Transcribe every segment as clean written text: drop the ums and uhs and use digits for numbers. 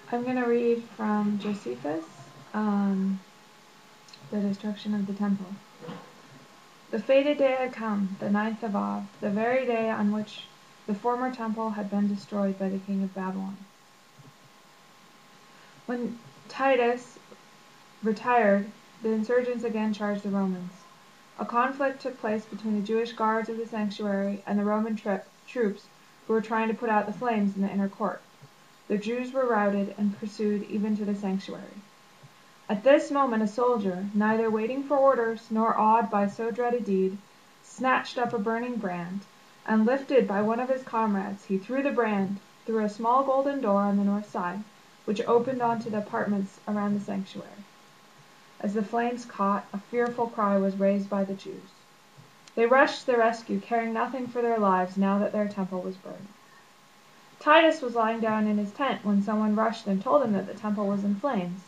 I'm going to read from Josephus, the destruction of the temple. The fated day had come, the 9th of Av, the very day on which the former temple had been destroyed by the king of Babylon. When Titus retired, the insurgents again charged the Romans. A conflict took place between the Jewish guards of the sanctuary and the Roman troops who were trying to put out the flames in the inner court. The Jews were routed and pursued even to the sanctuary. At this moment a soldier, neither waiting for orders nor awed by so dread a deed, snatched up a burning brand, and lifted by one of his comrades, he threw the brand through a small golden door on the north side, which opened onto the apartments around the sanctuary. As the flames caught, a fearful cry was raised by the Jews. They rushed to the rescue, caring nothing for their lives now that their temple was burned. Titus was lying down in his tent when someone rushed and told him that the temple was in flames.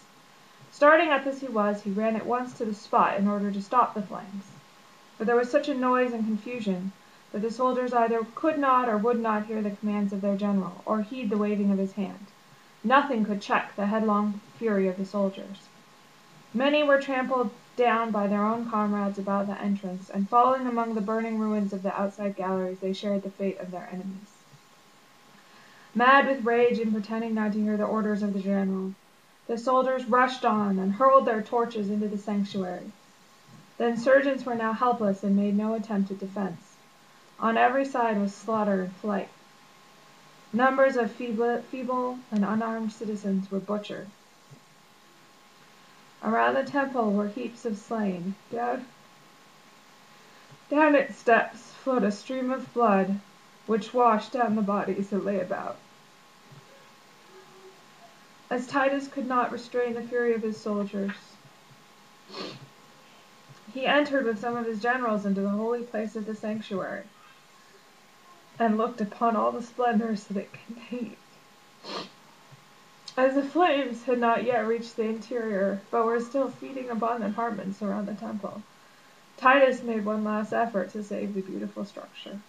Starting up as he was, he ran at once to the spot in order to stop the flames. But there was such a noise and confusion that the soldiers either could not or would not hear the commands of their general, or heed the waving of his hand. Nothing could check the headlong fury of the soldiers. Many were trampled down by their own comrades about the entrance, and falling among the burning ruins of the outside galleries, they shared the fate of their enemies. Mad with rage and pretending not to hear the orders of the general, the soldiers rushed on and hurled their torches into the sanctuary. The insurgents were now helpless and made no attempt at defense. On every side was slaughter and flight. Numbers of feeble and unarmed citizens were butchered. Around the temple were heaps of slain. Down its steps flowed a stream of blood, which washed down the bodies that lay about. As Titus could not restrain the fury of his soldiers, he entered with some of his generals into the holy place of the sanctuary, and looked upon all the splendors that it contained. As the flames had not yet reached the interior, but were still feeding upon the apartments around the temple, Titus made one last effort to save the beautiful structure.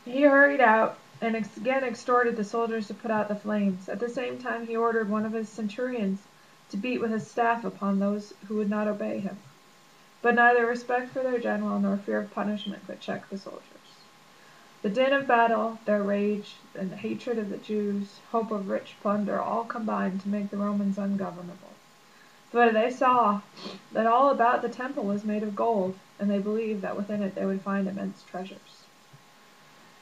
He hurried out and again exhorted the soldiers to put out the flames. At the same time he ordered one of his centurions to beat with his staff upon those who would not obey him. But neither respect for their general nor fear of punishment could check the soldiers. The din of battle, their rage, and the hatred of the Jews, hope of rich plunder, all combined to make the Romans ungovernable. But they saw that all about the temple was made of gold, and they believed that within it they would find immense treasures.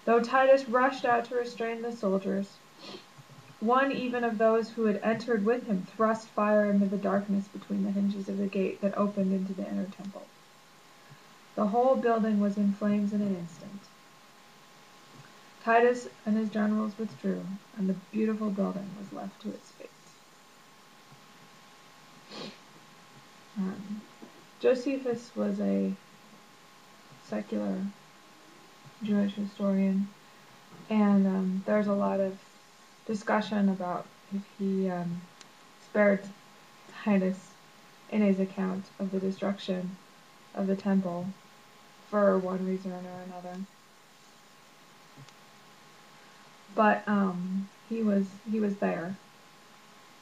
Though Titus rushed out to restrain the soldiers, one even of those who had entered with him thrust fire into the darkness between the hinges of the gate that opened into the inner temple. The whole building was in flames in an instant. Titus and his generals withdrew, and the beautiful building was left to its fate. Josephus was a secular Jewish historian, and there's a lot of discussion about if he spared Titus in his account of the destruction of the temple for one reason or another. But he was there,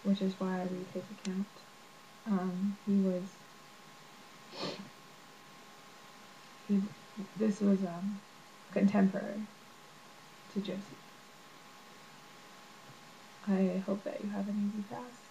which is why I read his account. This was contemporary to Joseph. I hope that you have an easy fast.